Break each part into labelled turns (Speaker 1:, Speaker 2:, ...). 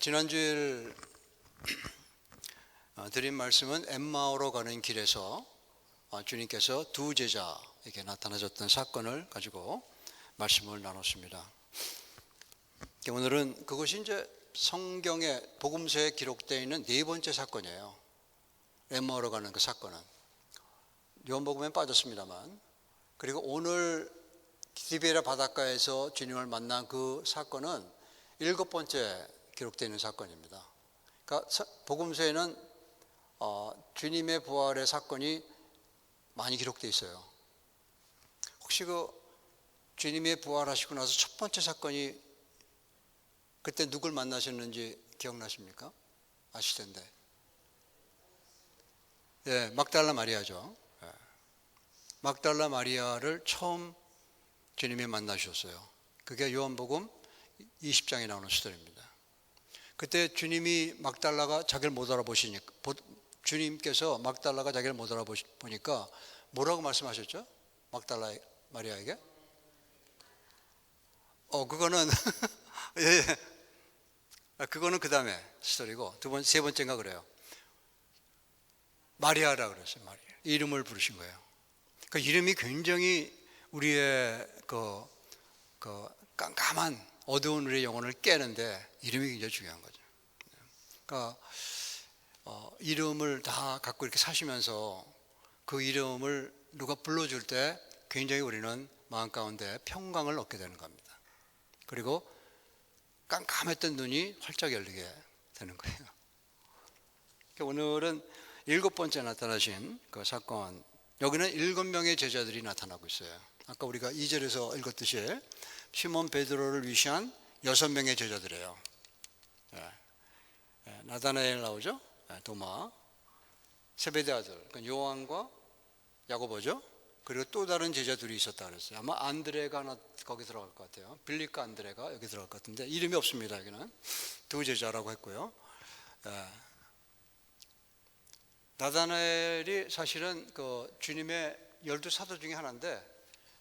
Speaker 1: 지난주일 드린 말씀은 엠마오로 가는 길에서 주님께서 두 제자에게 나타나셨던 사건을 가지고 말씀을 나눴습니다. 오늘은 그것이 이제 성경의 복음서에 기록되어 있는 네 번째 사건이에요. 엠마오로 가는 그 사건은 요한복음에 빠졌습니다만, 그리고 오늘 디베라 바닷가에서 주님을 만난 그 사건은 일곱 번째 기록되어 있는 사건입니다. 그러니까 복음서에는 주님의 부활의 사건이 많이 기록되어 있어요. 혹시 그 주님의 부활하시고 나서 첫 번째 사건이 그때 누굴 만나셨는지 기억나십니까? 아실 텐데. 예, 막달라 마리아죠. 예. 막달라 마리아를 처음 주님이 만나셨어요. 그게 요한복음 20장에 나오는 스토리입니다. 그때 주님이 막달라가 자기를 못 알아보시니까, 주님께서 막달라가 자기를 못 알아보니까 뭐라고 말씀하셨죠? 막달라 마리아에게? 그거는 예, 그거는 그 다음에 스토리고, 세 번째인가 그래요. 마리아라 그랬어요. 마리아. 이름을 부르신 거예요. 그 이름이 굉장히 우리의 그 깜깜한 어두운 우리의 영혼을 깨는데 이름이 굉장히 중요한 거죠. 그러니까 이름을 다 갖고 이렇게 사시면서 그 이름을 누가 불러줄 때 굉장히 우리는 마음 가운데 평강을 얻게 되는 겁니다. 그리고 깜깜했던 눈이 활짝 열리게 되는 거예요. 오늘은 일곱 번째 나타나신 그 사건, 여기는 7명의 제자들이 나타나고 있어요. 아까 우리가 2절에서 읽었듯이 시몬 베드로를 위시한 6명의 제자들이에요. 나다나엘 나오죠? 도마, 세베대 아들 요한과 야고보죠. 그리고 또 다른 제자들이 있었다 그랬어요. 아마 안드레가 하나 거기 들어갈 것 같아요. 빌립과 안드레가 여기 들어갈 것 같은데 이름이 없습니다. 여기는 두 제자라고 했고요. 나다나엘이 사실은 그 주님의 12사도 중에 하나인데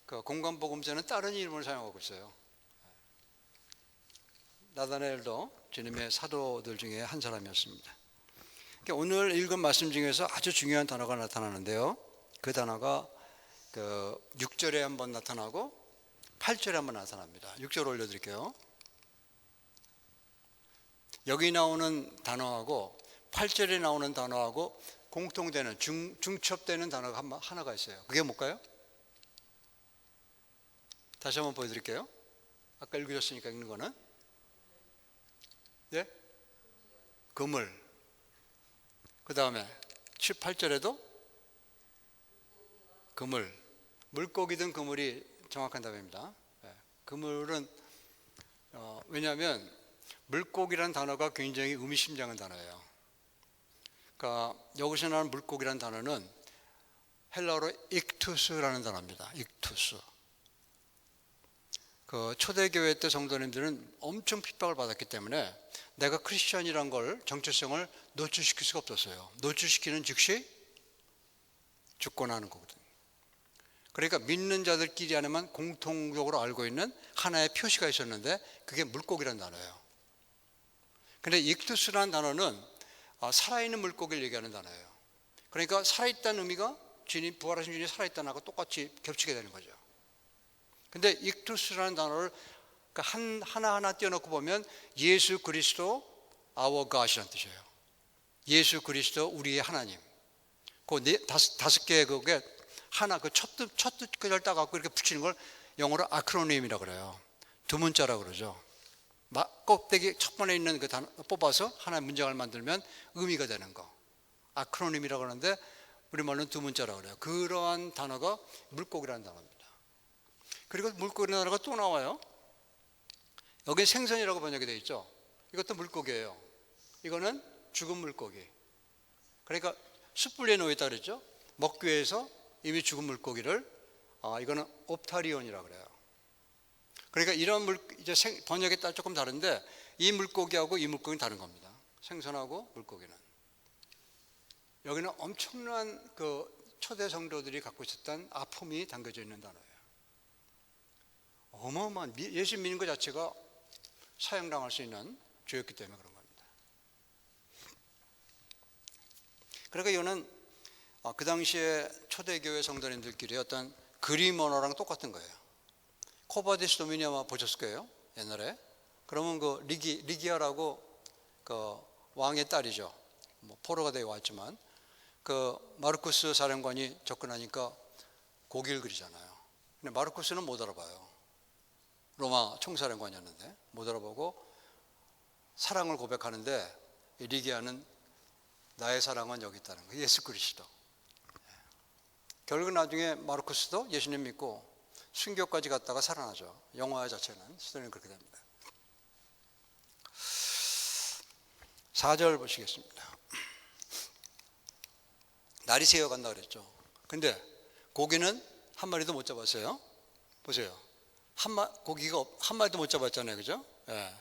Speaker 1: 그 공관복음서는 다른 이름을 사용하고 있어요. 나다나엘도 주님의 사도들 중에 한 사람이었습니다. 오늘 읽은 말씀 중에서 아주 중요한 단어가 나타나는데요. 그 단어가 그 6절에 한번 나타나고 8절에 한번 나타납니다. 6절 올려드릴게요. 여기 나오는 단어하고 8절에 나오는 단어하고 공통되는 중첩되는 단어가 하나가 있어요. 그게 뭘까요? 다시 한번 보여드릴게요. 아까 읽으셨으니까 읽는 거는 예? 그물. 그 다음에 7, 8절에도 그물. 물고기든 그물이 정확한 답입니다. 그물은 왜냐하면 물고기라는 단어가 굉장히 의미심장한 단어예요. 그러니까 여기서 나오는 물고기라는 단어는 헬라어로 익투스라는 단어입니다. 익투스. 그 초대교회 때 성도님들은 엄청 핍박을 받았기 때문에 내가 크리스천이란 걸 정체성을 노출시킬 수가 없었어요. 노출시키는 즉시 죽고나는 거거든요. 그러니까 믿는 자들끼리 안에만 공통적으로 알고 있는 하나의 표시가 있었는데 그게 물고기라는 단어예요. 근데 익투스라는 단어는 살아있는 물고기를 얘기하는 단어예요. 그러니까 살아있다는 의미가 주님, 부활하신 주님이 살아있다는 하고 똑같이 겹치게 되는 거죠. 근데 익투스라는 단어를 하나하나 떼어놓고 보면 예수 그리스도 our God이라는 뜻이에요. 예수 그리스도 우리의 하나님. 그 다섯 개의 그게 하나, 그 첫 뜻을 따갖고 이렇게 붙이는 걸 영어로 아크로님이라고 그래요. 두 문자라고 그러죠. 꼭대기 첫 번에 있는 그 단어 뽑아서 하나의 문장을 만들면 의미가 되는 거. 아크로님이라고 하는데 우리말로는 두 문자라고 그래요. 그러한 단어가 물고기라는 단어입니다. 그리고 물고기라는 단어가 또 나와요. 여기 생선이라고 번역이 되어 있죠. 이것도 물고기예요. 이거는 죽은 물고기. 그러니까 숯불에 놓여있다 그랬죠. 먹기 위해서 이미 죽은 물고기를 이거는 옵타리온이라고 그래요. 그러니까 이런 이제 번역에 따라 조금 다른데 이 물고기하고 이 물고기는 다른 겁니다. 생선하고 물고기는. 여기는 엄청난 그 초대 성도들이 갖고 있었던 아픔이 담겨져 있는 단어예요. 어마어마한 예수 믿는 것 자체가 사형당할 수 있는 죄였기 때문에 그런 거예요. 그러니까 이거는 그 당시에 초대교회 성도님들끼리 어떤 그림 언어랑 똑같은 거예요. 코바디스 도미니 아마 보셨을 거예요, 옛날에. 그러면 그 리기아라고 그 왕의 딸이죠. 뭐 포로가 되어 왔지만 그 마르쿠스 사령관이 접근하니까 고기를 그리잖아요. 근데 마르쿠스는 못 알아봐요. 로마 총사령관이었는데 못 알아보고 사랑을 고백하는데 이 리기아는 나의 사랑은 여기 있다는 거예요. 예수 그리스도. 결국 나중에 마르쿠스도 예수님 믿고 순교까지 갔다가 살아나죠. 영화 자체는 스토리는 그렇게 됩니다. 4절 보시겠습니다. 날이 새어간다 그랬죠. 근데 고기는 한 마리도 못 잡았어요. 보세요. 고기가 한 마리도 못 잡았잖아요. 그죠? 예.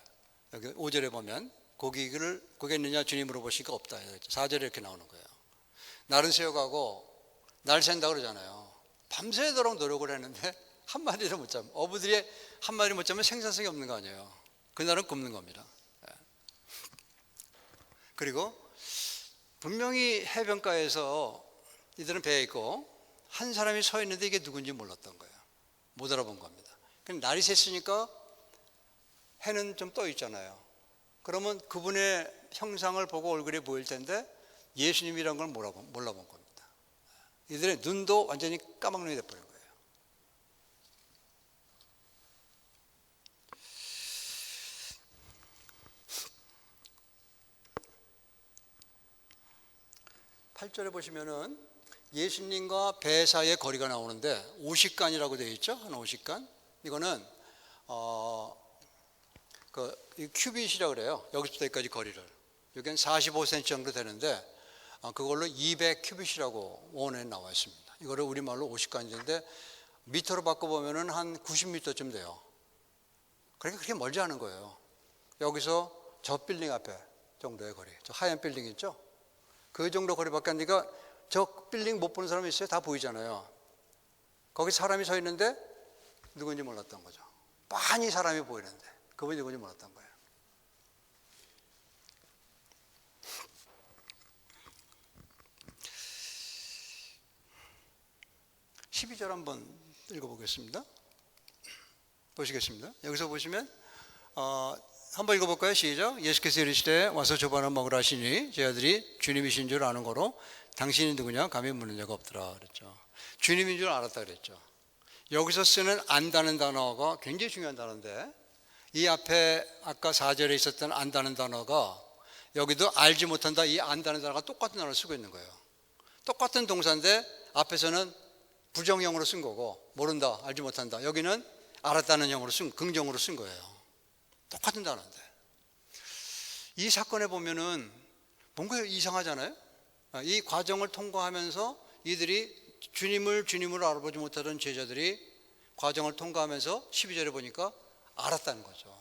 Speaker 1: 여기 5절에 보면 고기가 있느냐 주님 물어보시니까 없다. 4절에 이렇게 나오는 거예요. 날은 새어가고 날 샌다 그러잖아요. 밤새도록 노력을 했는데 한 마리도 못 잡으면, 어부들이 한 마리 못 잡으면 생산성이 없는 거 아니에요. 그날은 굶는 겁니다. 그리고 분명히 해변가에서 이들은 배에 있고 한 사람이 서 있는데 이게 누군지 몰랐던 거예요. 못 알아본 겁니다. 날이 샜으니까 해는 좀 떠 있잖아요. 그러면 그분의 형상을 보고 얼굴이 보일 텐데 예수님이란 걸 몰라본 겁니다. 이들의 눈도 완전히 까막눈이 돼버린 거예요. (8절에) 보시면은 예수님과 배 사이의 거리가 나오는데 50간이라고 되어 있죠. 한 50간. 이거는 큐빗이라고 그래요. 여기서부터 여기까지 거리를. 여기는 45cm 정도 되는데 그걸로 200큐빗이라고 원에 나와 있습니다. 이거를 우리말로 50간인데 미터로 바꿔보면은 한 90m쯤 돼요. 그러니까 그렇게 멀지 않은 거예요. 여기서 저 빌딩 앞에 정도의 거리, 저 하얀 빌딩 있죠? 그 정도 거리밖에 안 되니까 저 빌딩 못 보는 사람이 있어요? 다 보이잖아요. 거기 사람이 서 있는데 누군지 몰랐던 거죠. 빤히 사람이 보이는데 그분이 누군지 몰랐던 거예요. (12절) 한번 읽어보겠습니다. 보시겠습니다. 여기서 보시면 한번 읽어볼까요? 시작. 예수께서 이르시되 와서 조반을 먹으라 하시니 제 아들이 주님이신 줄 아는 거로 당신이 누구냐 감히 묻는 자가 없더라 그랬죠. 주님인 줄 알았다 그랬죠. 여기서 쓰는 안다는 단어가 굉장히 중요한 단어인데 이 앞에 아까 4절에 있었던 안다는 단어가 여기도 알지 못한다, 이 안다는 단어가 똑같은 단어를 쓰고 있는 거예요. 똑같은 동사인데 앞에서는 부정형으로 쓴 거고 모른다, 알지 못한다. 여기는 알았다는 형으로 긍정으로 쓴 거예요. 똑같은 단어인데 이 사건에 보면은 뭔가 이상하잖아요. 이 과정을 통과하면서 이들이 주님을 알아보지 못하던 제자들이 과정을 통과하면서 12절에 보니까 알았다는 거죠.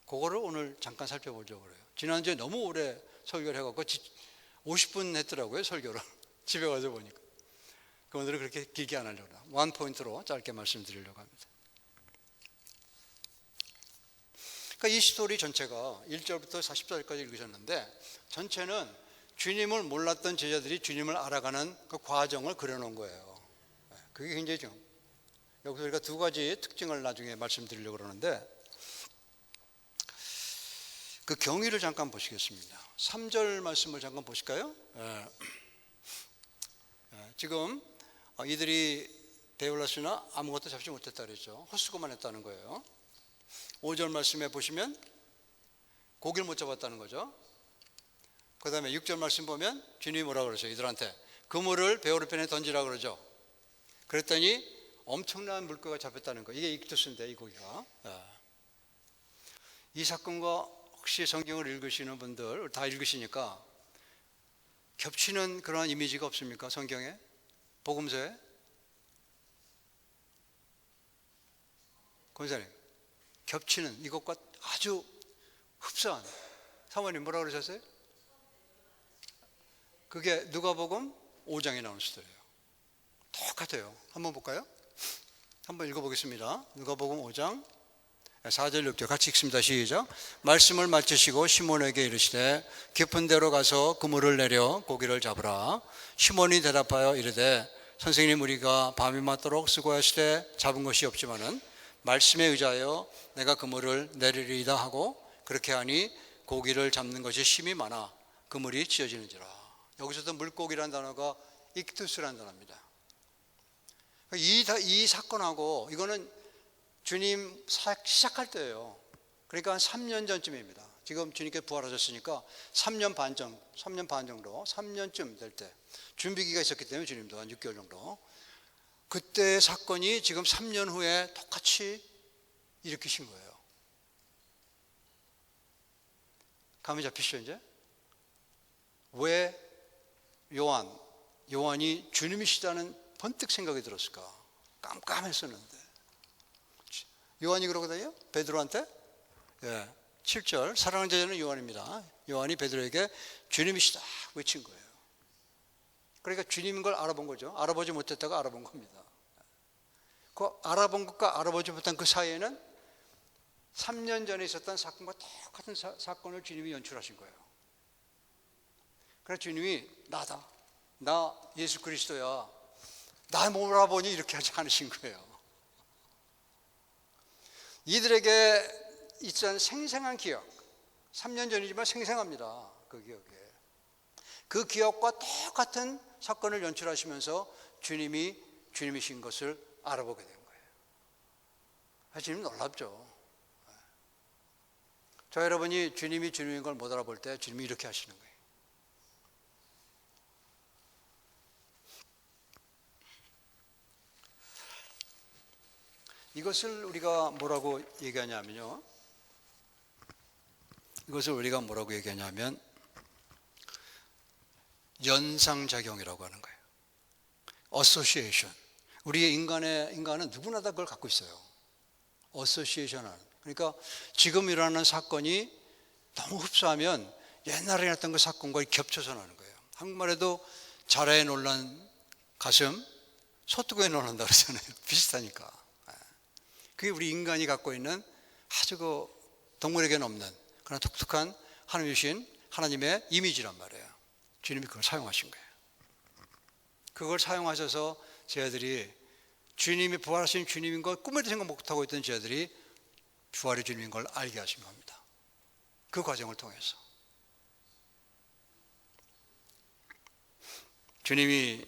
Speaker 1: 그거를 오늘 잠깐 살펴보려고 그래요. 지난주에 너무 오래 설교를 해갖고 50분 했더라고요, 설교를. 집에 가서 보니까. 오늘은 그렇게 길게 안 하려고 해요. 원 포인트로 짧게 말씀드리려고 합니다. 그러니까 이 스토리 전체가 1절부터 40절까지 읽으셨는데 전체는 주님을 몰랐던 제자들이 주님을 알아가는 그 과정을 그려놓은 거예요. 그게 굉장히 중요해요. 여기서 우리가 두 가지 특징을 나중에 말씀드리려고 그러는데 그 경위를 잠깐 보시겠습니다. 3절 말씀을 잠깐 보실까요? 지금 이들이 데울라스나 아무것도 잡지 못했다 그랬죠. 헛수고만 했다는 거예요. 5절 말씀에 보시면 고기를 못 잡았다는 거죠. 그 다음에 6절 말씀 보면 주님이 뭐라고 그러죠? 이들한테 그물을 배 오른편에 던지라고 그러죠. 그랬더니 엄청난 물고기가 잡혔다는 거. 이게 익투스인데 이 고기가. 이 사건과 혹시 성경을 읽으시는 분들 다 읽으시니까 겹치는 그런 이미지가 없습니까? 성경에? 복음서에? 권사님, 겹치는 이것과 아주 흡사한. 사모님 뭐라고 그러셨어요? 그게 누가복음 5장에 나오는 스토리예요. 똑같아요. 한번 볼까요? 한번 읽어보겠습니다. 누가복음 5장 4절 6절 같이 읽습니다. 시작. 말씀을 마치시고 시몬에게 이르시되 깊은 데로 가서 그물을 내려 고기를 잡으라. 시몬이 대답하여 이르되 선생님, 우리가 밤이 맞도록 수고하시되 잡은 것이 없지만은 말씀에 의지하여 내가 그물을 내리리이다 하고 그렇게 하니 고기를 잡는 것이 심히 많아 그물이 찢어지는지라. 여기서도 물고기라는 단어가 익투스라는 단어입니다. 이 사건하고 이거는 주님 시작할 때예요. 그러니까 한 3년 전쯤입니다. 지금 주님께 부활하셨으니까 3년 반 정도, 3년쯤 될 때 준비기가 있었기 때문에 주님도 한 6개월 정도. 그때 사건이 지금 3년 후에 똑같이 일으키신 거예요. 감이 잡히시죠 이제? 왜 요한이 주님이시다는 번뜩 생각이 들었을까? 깜깜했었는데. 요한이 그러거든요. 베드로한테 7절 사랑하는 제자는 요한입니다. 요한이 베드로에게 주님이시다 외친 거예요. 그러니까 주님인 걸 알아본 거죠. 알아보지 못했다가 알아본 겁니다. 그 알아본 것과 알아보지 못한 그 사이에는 3년 전에 있었던 사건과 똑같은 사건을 주님이 연출하신 거예요. 그래서 주님이 나다, 나 예수 그리스도야, 나 몰아보니 이렇게 하지 않으신 거예요. 이들에게 있던 생생한 기억, 3년 전이지만 생생합니다. 그 기억에. 그 기억과 똑같은 사건을 연출하시면서 주님이 주님이신 것을 알아보게 된 거예요. 주님 놀랍죠. 저 여러분이 주님이 주님인 걸 못 알아볼 때 주님이 이렇게 하시는 거예요. 이것을 우리가 뭐라고 얘기하냐면요. 연상작용이라고 하는 거예요. 어소시에이션. 우리의 인간은 누구나 다 그걸 갖고 있어요. 어소시에이션을. 그러니까 지금 일어나는 사건이 너무 흡사하면 옛날에 일어났던 그 사건과 겹쳐서 나는 거예요. 한국말에도 자라에 놀란 가슴, 소뚜껑에 놀란다 그러잖아요. 비슷하니까. 그게 우리 인간이 갖고 있는 아주 그 동물에게는 없는 그런 독특한 하나님이신 하나님의 이미지란 말이에요. 주님이 그걸 사용하신 거예요. 그걸 사용하셔서 저희들이 주님이 부활하신 주님인 걸 꿈에도 생각 못하고 있던 저희들이 부활의 주님인 걸 알게 하신 겁니다. 그 과정을 통해서. 주님이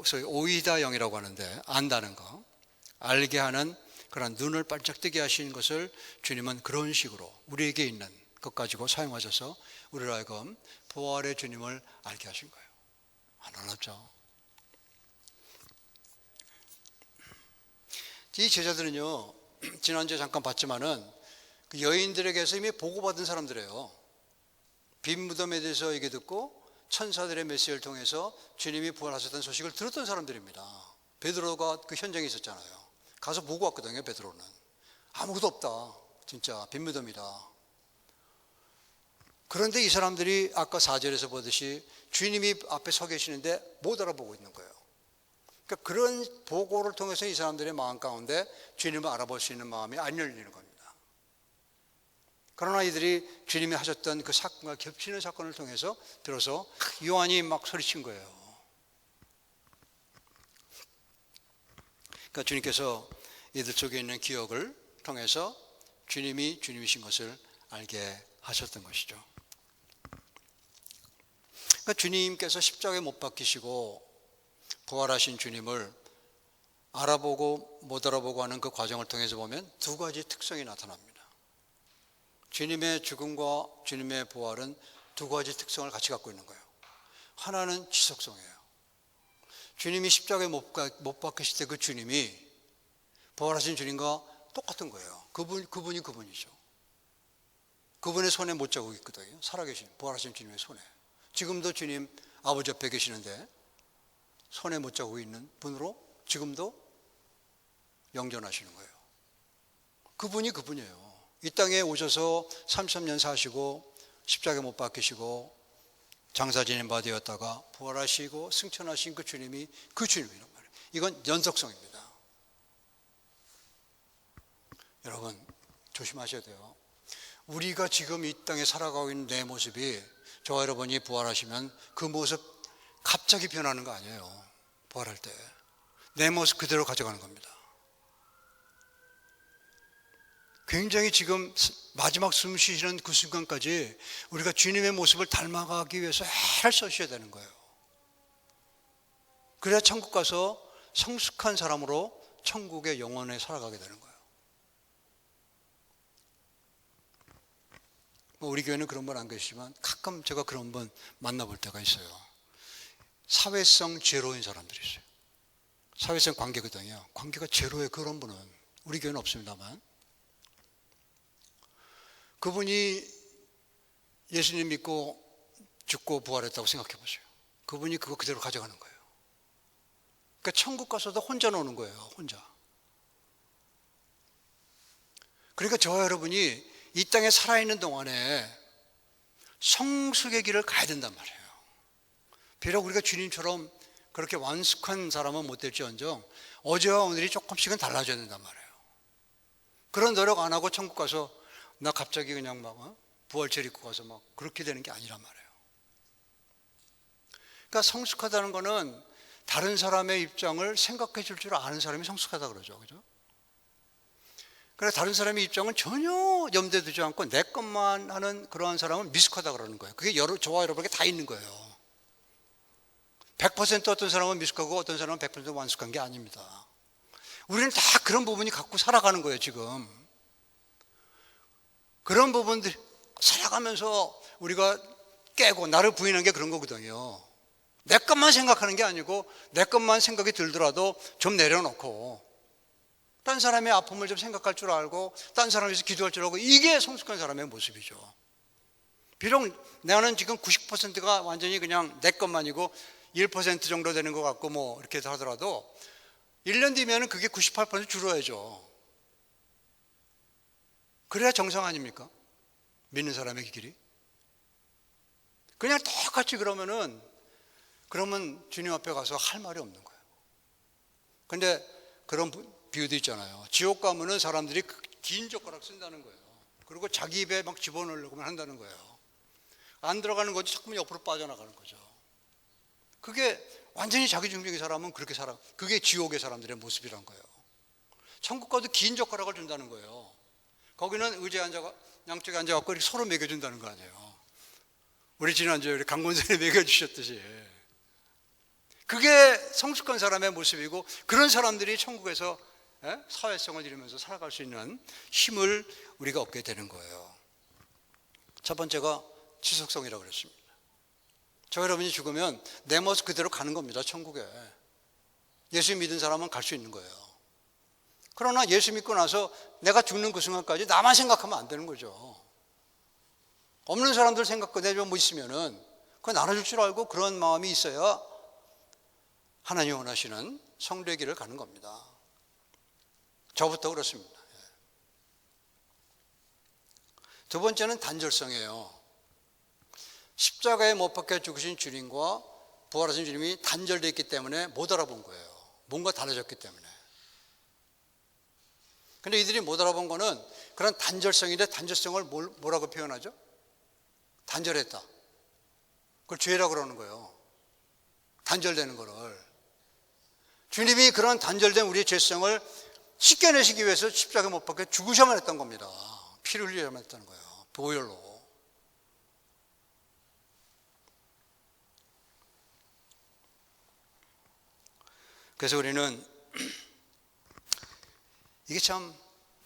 Speaker 1: 소위 오이다 영이라고 하는데 안다는 거, 알게 하는 그런 눈을 반짝 뜨게 하신 것을 주님은 그런 식으로 우리에게 있는 것 가지고 사용하셔서 우리로 하여금 부활의 주님을 알게 하신 거예요. 놀랍죠? 이 제자들은요, 지난주에 잠깐 봤지만은 그 여인들에게서 이미 보고받은 사람들이에요. 빈 무덤에 대해서 얘기 듣고 천사들의 메시지를 통해서 주님이 부활하셨다는 소식을 들었던 사람들입니다. 베드로가 그 현장에 있었잖아요. 가서 보고 왔거든요. 베드로는 아무것도 없다, 진짜 빈 무덤이다. 그런데 이 사람들이 아까 4절에서 보듯이 주님이 앞에 서 계시는데 못 알아보고 있는 거예요. 그러니까 그런 보고를 통해서 이 사람들의 마음 가운데 주님을 알아볼 수 있는 마음이 안 열리는 겁니다. 그러나 이들이 주님이 하셨던 그 사건과 겹치는 사건을 통해서 들어서 요한이 막 소리친 거예요. 그러니까 주님께서 이들 속에 있는 기억을 통해서 주님이 주님이신 것을 알게 하셨던 것이죠. 그러니까 주님께서 십자가에 못 박히시고 부활하신 주님을 알아보고 못 알아보고 하는 그 과정을 통해서 보면 두 가지 특성이 나타납니다. 주님의 죽음과 주님의 부활은 두 가지 특성을 같이 갖고 있는 거예요. 하나는 지속성이에요. 주님이 십자가에 못 박히실 때 그 주님이 부활하신 주님과 똑같은 거예요. 그분이 그분이죠. 그분의 손에 못자국이 있거든요. 살아계신 부활하신 주님의 손에. 지금도 주님 아버지 옆에 계시는데 손에 못자국이 있는 분으로 지금도 영전하시는 거예요. 그분이 그분이에요. 이 땅에 오셔서 33년 사시고 십자가에 못 박히시고 장사 지낸 바 되었다가 부활하시고 승천하신 그 주님이 그 주님이란 말이에요. 이건 연속성입니다. 여러분, 조심하셔야 돼요. 우리가 지금 이 땅에 살아가고 있는 내 모습이 저와 여러분이 부활하시면 그 모습 갑자기 변하는 거 아니에요. 부활할 때 내 모습 그대로 가져가는 겁니다. 굉장히 지금 마지막 숨 쉬시는 그 순간까지 우리가 주님의 모습을 닮아가기 위해서 애를 써셔야 되는 거예요. 그래야 천국 가서 성숙한 사람으로 천국의 영원에 살아가게 되는 거예요. 우리 교회는 그런 분 안 계시지만 가끔 제가 그런 분 만나볼 때가 있어요. 사회성 제로인 사람들이 있어요. 사회성 관계거든요. 관계가 제로의 그런 분은 우리 교회는 없습니다만, 그분이 예수님 믿고 죽고 부활했다고 생각해 보세요. 그분이 그거 그대로 가져가는 거예요. 그러니까 천국 가서도 혼자 노는 거예요. 혼자. 그러니까 저와 여러분이 이 땅에 살아있는 동안에 성숙의 길을 가야 된단 말이에요. 비록 우리가 주님처럼 그렇게 완숙한 사람은 못 될지언정 어제와 오늘이 조금씩은 달라져야 된단 말이에요. 그런 노력 안 하고 천국 가서 나 갑자기 그냥 막 부활절 입고 가서 막 그렇게 되는 게 아니란 말이에요. 그러니까 성숙하다는 거는 다른 사람의 입장을 생각해 줄 줄 아는 사람이 성숙하다 그러죠. 그죠? 그래, 다른 사람의 입장은 전혀 염두에 두지 않고 내 것만 하는 그러한 사람은 미숙하다 그러는 거예요. 그게 저와 여러분에게 다 있는 거예요. 100% 어떤 사람은 미숙하고 어떤 사람은 100% 완숙한 게 아닙니다. 우리는 다 그런 부분이 갖고 살아가는 거예요, 지금. 그런 부분들 살아가면서 우리가 깨고 나를 부인한 게 그런 거거든요. 내 것만 생각하는 게 아니고 내 것만 생각이 들더라도 좀 내려놓고 딴 사람의 아픔을 좀 생각할 줄 알고 딴 사람에 위해서 기도할 줄 알고, 이게 성숙한 사람의 모습이죠. 비록 나는 지금 90%가 완전히 그냥 내 것만이고 1% 정도 되는 것 같고 뭐 이렇게 하더라도 1년 뒤면 그게 98% 줄어야죠. 그래야 정상 아닙니까? 믿는 사람의 길이. 그냥 똑같이 그러면 주님 앞에 가서 할 말이 없는 거예요. 근데 그런 비유도 있잖아요. 지옥 가면은 사람들이 긴 젓가락 쓴다는 거예요. 그리고 자기 입에 막 집어넣으려고만 한다는 거예요. 안 들어가는 거지 자꾸만 옆으로 빠져나가는 거죠. 그게 완전히 자기중심적인 사람은 그렇게 살아. 그게 지옥의 사람들의 모습이란 거예요. 천국 가도 긴 젓가락을 준다는 거예요. 거기는 의자에 앉아가 양쪽에 앉아갖고 이렇게 서로 먹여준다는 거 아니에요. 우리 지난주에 우리 강권선이 먹여주셨듯이. 그게 성숙한 사람의 모습이고, 그런 사람들이 천국에서 사회성을 이루면서 살아갈 수 있는 힘을 우리가 얻게 되는 거예요. 첫 번째가 지속성이라고 그랬습니다. 저 여러분이 죽으면 내 모습 그대로 가는 겁니다. 천국에. 예수 믿은 사람은 갈 수 있는 거예요. 그러나 예수 믿고 나서 내가 죽는 그 순간까지 나만 생각하면 안 되는 거죠. 없는 사람들 생각과 내가 뭐 있으면은 그거 나눠줄 줄 알고 그런 마음이 있어야 하나님 원하시는 성도의 길을 가는 겁니다. 저부터 그렇습니다. 두 번째는 단절성이에요. 십자가에 못 박혀 죽으신 주님과 부활하신 주님이 단절되어 있기 때문에 못 알아본 거예요. 뭔가 달라졌기 때문에. 근데 이들이 못 알아본 거는 그런 단절성인데, 단절성을 뭐라고 표현하죠? 단절했다. 그걸 죄라고 그러는 거예요. 단절되는 거를. 주님이 그런 단절된 우리의 죄성을 씻겨내시기 위해서 십자가에 못 박혀 죽으셔야만 했던 겁니다. 피를 흘려야만 했다는 거예요. 보혈로. 그래서 우리는 이게 참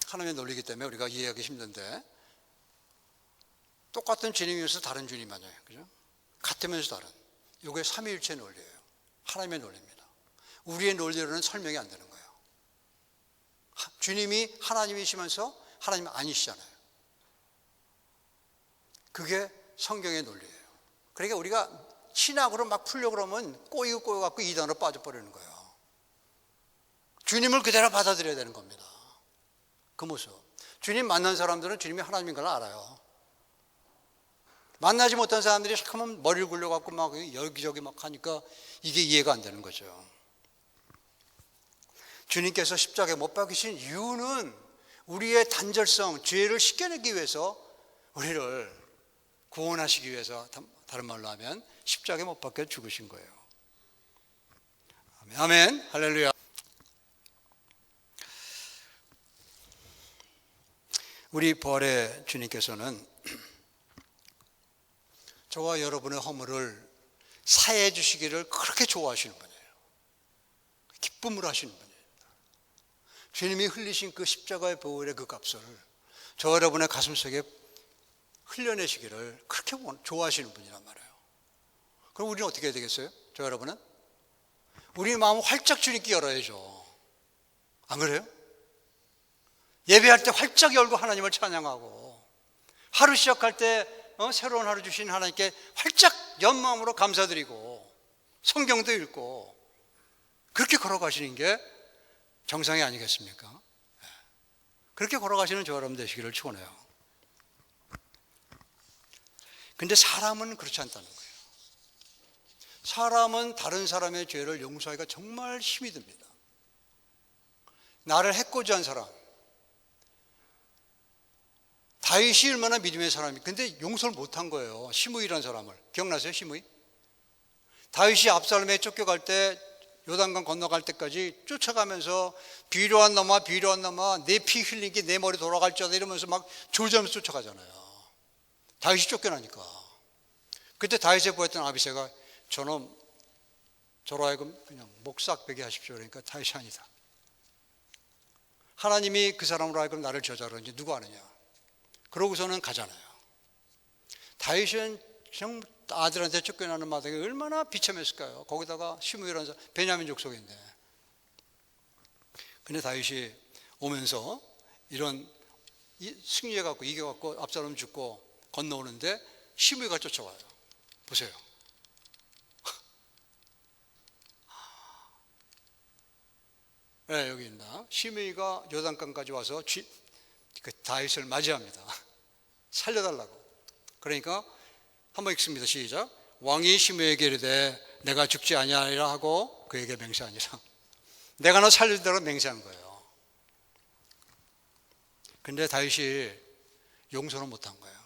Speaker 1: 하나님의 논리이기 때문에 우리가 이해하기 힘든데, 똑같은 주님이면서 다른 주님 아니에요. 그죠? 같으면서 다른. 이게 삼위일체 논리예요. 하나님의 논리입니다. 우리의 논리로는 설명이 안 되는 거예요. 주님이 하나님이시면서 하나님 아니시잖아요. 그게 성경의 논리예요. 그러니까 우리가 신학으로 막 풀려고 그러면 꼬여갖고 이단으로 빠져버리는 거예요. 주님을 그대로 받아들여야 되는 겁니다. 그 모습. 주님 만난 사람들은 주님이 하나님인 걸 알아요. 만나지 못한 사람들이 잠깐만 머리를 굴려갖고 막 여기저기 막 하니까 이게 이해가 안 되는 거죠. 주님께서 십자가에 못 박히신 이유는 우리의 단절성, 죄를 씻겨내기 위해서 우리를 구원하시기 위해서, 다른 말로 하면 십자가에 못 박혀 죽으신 거예요. 아멘. 할렐루야. 우리 부활의 주님께서는 저와 여러분의 허물을 사해 주시기를 그렇게 좋아하시는 분이에요. 기쁨으로 하시는 분이에요. 주님이 흘리신 그 십자가의 보혈의 그 값을 저와 여러분의 가슴속에 흘려내시기를 그렇게 좋아하시는 분이란 말이에요. 그럼 우리는 어떻게 해야 되겠어요? 저와 여러분은? 우리 마음을 활짝 주님께 열어야죠. 안 그래요? 예배할 때 활짝 열고 하나님을 찬양하고, 하루 시작할 때 새로운 하루 주신 하나님께 활짝 연 마음으로 감사드리고, 성경도 읽고, 그렇게 걸어가시는 게 정상이 아니겠습니까? 그렇게 걸어가시는 저와 여러분 되시기를 축원해요. 근데 사람은 그렇지 않다는 거예요. 사람은 다른 사람의 죄를 용서하기가 정말 힘이 듭니다. 나를 해코지 한 사람, 다윗이 얼마나 믿음의 사람이, 근데 용서를 못한 거예요. 시므이라는 사람을. 기억나세요? 시므이? 다윗이 압살롬에 쫓겨갈 때, 요단강 건너갈 때까지 쫓아가면서 비료한 놈아 내 피 흘린 게 내 머리 돌아갈 줄 알아 이러면서 막 조지하면서 쫓아가잖아요. 다윗이 쫓겨나니까. 그때 다윗에 보였던 아비새가 저놈 저로 하여금 그냥 목삭배게 하십시오. 그러니까 다윗이 아니다. 하나님이 그 사람으로 하여금 나를 저자르는지 누가 아느냐. 그러고서는 가잖아요. 다윗은 아들한테 쫓겨나는 마당에 얼마나 비참했을까요? 거기다가 시므이라는 사람, 베냐민 족속인데. 근데 다윗이 오면서 이런 승리해갖고 이겨갖고 압살롬 죽고 건너오는데 시므이가 쫓아와요. 보세요. 네, 여기 있나? 시므이가 요단강까지 와서 그 다윗을 맞이합니다. 살려달라고. 그러니까 한번 읽습니다. 시작. 왕이 시므이에게 이르되 내가 죽지 아니하리라 하고 그에게 맹세하니라. 내가 너 살리더라 맹세한 거예요. 근데 다윗이 용서는 못한 거예요.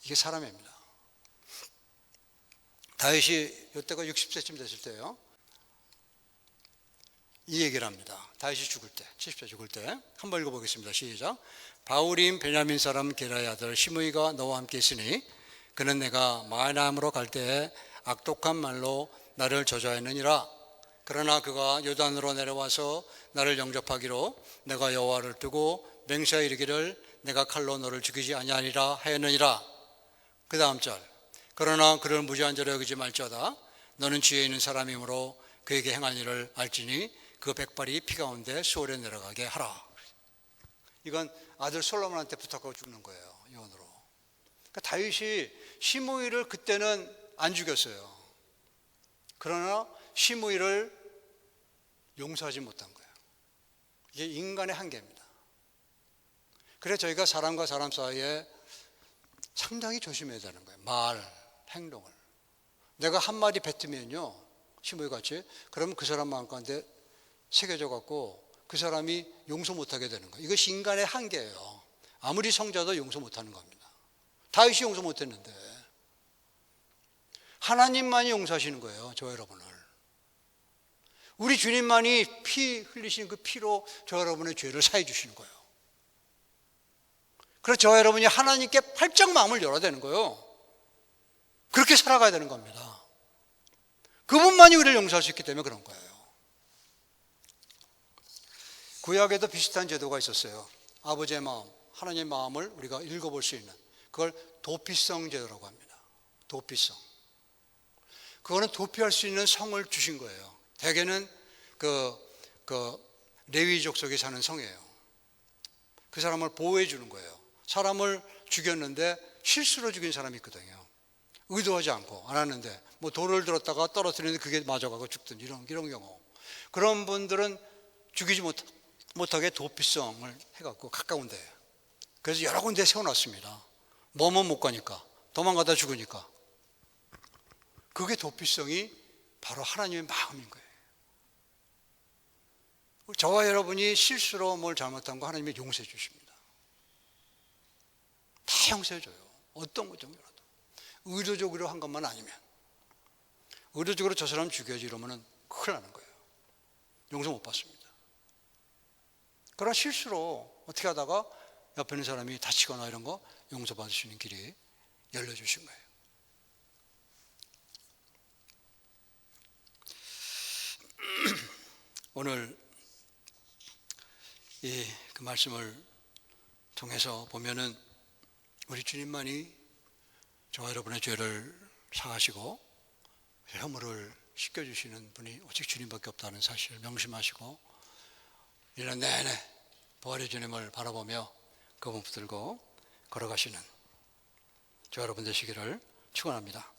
Speaker 1: 이게 사람입니다. 다윗이 이때가 60세쯤 됐을 때예요. 이 얘기를 합니다. 다윗이 죽을 때, 70세 죽을 때. 한번 읽어보겠습니다. 시작. 바울임 베냐민 사람 게라의 아들 시므이가 너와 함께 있으니 그는 내가 마하나임으로 갈 때에 악독한 말로 나를 저주하였느니라. 그러나 그가 요단으로 내려와서 나를 영접하기로 내가 여호와를 두고 맹세하여 이르기를 내가 칼로 너를 죽이지 아니하리라 하였느니라. 그 다음 절. 그러나 그를 무죄한 자로 여기지 말지어다. 너는 지혜 있는 사람이므로 그에게 행한 일을 알지니 그 백발이 피 가운데 수월에 내려가게 하라. 이건 아들 솔로몬한테 부탁하고 죽는 거예요. 예언으로. 그러니까 다윗이 시므이를 그때는 안 죽였어요. 그러나 시므이를 용서하지 못한 거예요. 이게 인간의 한계입니다. 그래서 저희가 사람과 사람 사이에 상당히 조심해야 되는 거예요. 말, 행동을. 내가 한마디 뱉으면요, 시므이 같이, 그러면 그 사람 마음 가운데 새겨져 갖고 그 사람이 용서 못하게 되는 거예요. 이것이 인간의 한계예요. 아무리 성자도 용서 못하는 겁니다. 다윗이 용서 못했는데 하나님만이 용서하시는 거예요. 저 여러분을. 우리 주님만이 피 흘리신 그 피로 저 여러분의 죄를 사해 주시는 거예요. 그래서 저 여러분이 하나님께 활짝 마음을 열어야 되는 거예요. 그렇게 살아가야 되는 겁니다. 그분만이 우리를 용서할 수 있기 때문에 그런 거예요. 구약에도 비슷한 제도가 있었어요. 아버지의 마음, 하나님의 마음을 우리가 읽어볼 수 있는, 그걸 도피성 제도라고 합니다. 도피성. 그거는 도피할 수 있는 성을 주신 거예요. 대개는 레위족 속에 사는 성이에요. 그 사람을 보호해 주는 거예요. 사람을 죽였는데 실수로 죽인 사람이 있거든요. 의도하지 않고 안 하는데 뭐 돌을 들었다가 떨어뜨리는데 그게 맞아가고 죽든 이런 경우. 그런 분들은 죽이지 못하게 도피성을 해갖고 가까운 데에. 그래서 여러 군데 세워놨습니다. 머문 못 가니까, 도망가다 죽으니까. 그게 도피성이 바로 하나님의 마음인 거예요. 저와 여러분이 실수로 뭘 잘못한 거 하나님이 용서해 주십니다. 용서해줘요. 어떤 것정도라도. 의도적으로 한 것만 아니면. 의도적으로 저 사람 죽여야지 이러면 큰일 나는 거예요. 용서 못 받습니다. 그런 실수로 어떻게 하다가 옆에 있는 사람이 다치거나 이런 거 용서받을 수 있는 길이 열려주신 거예요. 오늘 그 말씀을 통해서 보면은 우리 주님만이 저와 여러분의 죄를 사하시고 허물을 씻겨주시는 분이 오직 주님밖에 없다는 사실을 명심하시고 1년 내내 부활의 주님을 바라보며 그분 붙들고 걸어가시는 저와 여러분 되시기를 축원합니다.